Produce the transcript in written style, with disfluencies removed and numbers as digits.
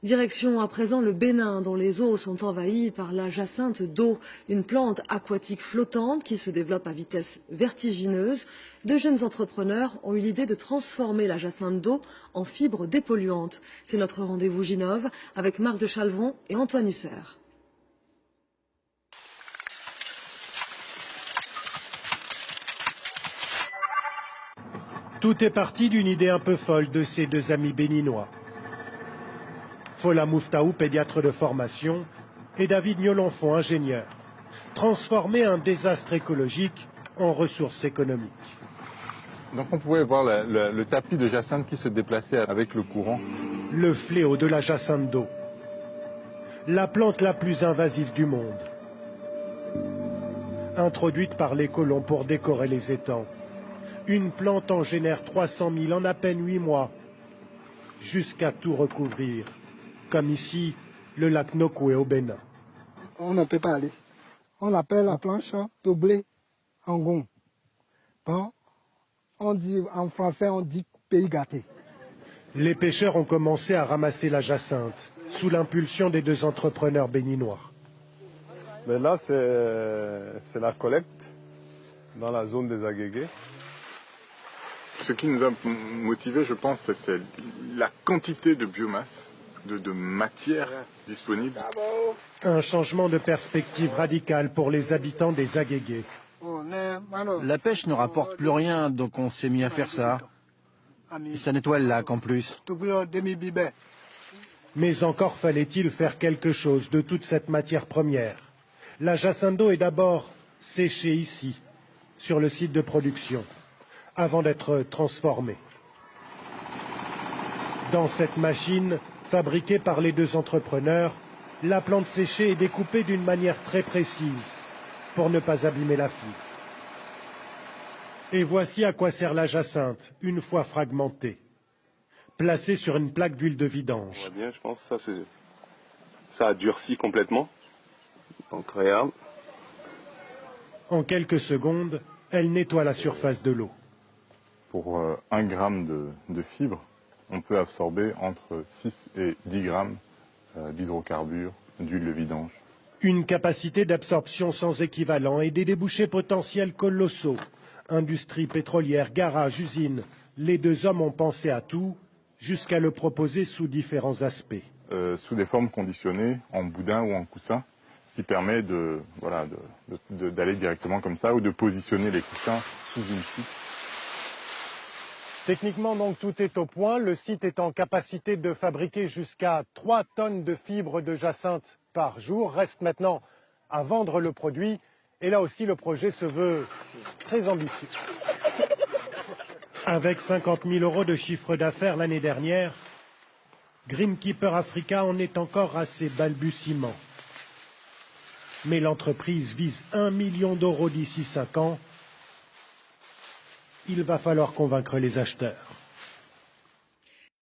Direction à présent le Bénin, dont les eaux sont envahies par la jacinthe d'eau, une plante aquatique flottante qui se développe à vitesse vertigineuse. Deux jeunes entrepreneurs ont eu l'idée de transformer la jacinthe d'eau en fibre dépolluante. C'est notre rendez-vous Ginov avec Marc de Chalvon et Antoine Husser. Tout est parti d'une idée un peu folle de ces deux amis béninois. Fola Mouftaou, pédiatre de formation, et David Niolonfon, ingénieur. Transformer un désastre écologique en ressources économiques. Donc on pouvait voir le tapis de jacinthe qui se déplaçait avec le courant. Le fléau de la jacinthe d'eau. La plante la plus invasive du monde. Introduite par les colons pour décorer les étangs. Une plante en génère 300 000 en à peine 8 mois, jusqu'à tout recouvrir, comme ici, le lac Nokoué au Bénin. On ne peut pas aller. On appelle la planche doublée en gond. Bon, on dit, en français, on dit pays gâté. Les pêcheurs ont commencé à ramasser la jacinthe, sous l'impulsion des deux entrepreneurs béninois. Mais là, c'est la collecte dans la zone des Agégués. Ce qui nous a motivés, je pense, c'est la quantité de biomasse, de matière disponible. Un changement de perspective radical pour les habitants des Agégués. La pêche ne rapporte plus rien, donc on s'est mis à faire ça. Et ça nettoie le lac en plus. Mais encore fallait-il faire quelque chose de toute cette matière première. La jacinthe d'eau est d'abord séchée ici, sur le site de production, avant d'être transformée. Dans cette machine, fabriquée par les deux entrepreneurs, la plante séchée est découpée d'une manière très précise pour ne pas abîmer la fibre. Et voici à quoi sert la jacinthe, une fois fragmentée. Placée sur une plaque d'huile de vidange. Ouais, bien, je pense que ça a durci complètement. Donc regarde. En quelques secondes, elle nettoie la surface de l'eau. Pour 1 gramme de fibres, on peut absorber entre 6 et 10 grammes d'hydrocarbures, d'huile de vidange. Une capacité d'absorption sans équivalent et des débouchés potentiels colossaux. Industrie pétrolière, garage, usine. Les deux hommes ont pensé à tout, jusqu'à le proposer sous différents aspects. Sous des formes conditionnées, en boudin ou en coussin, ce qui permet d'aller directement comme ça ou de positionner les coussins sous une scie. Techniquement, donc, tout est au point. Le site est en capacité de fabriquer jusqu'à 3 tonnes de fibres de jacinthe par jour. Reste maintenant à vendre le produit. Et là aussi, le projet se veut très ambitieux. Avec 50 000 € de chiffre d'affaires l'année dernière, Greenkeeper Africa en est encore à ses balbutiements. Mais l'entreprise vise 1 million d'euros d'ici 5 ans. Il va falloir convaincre les acheteurs.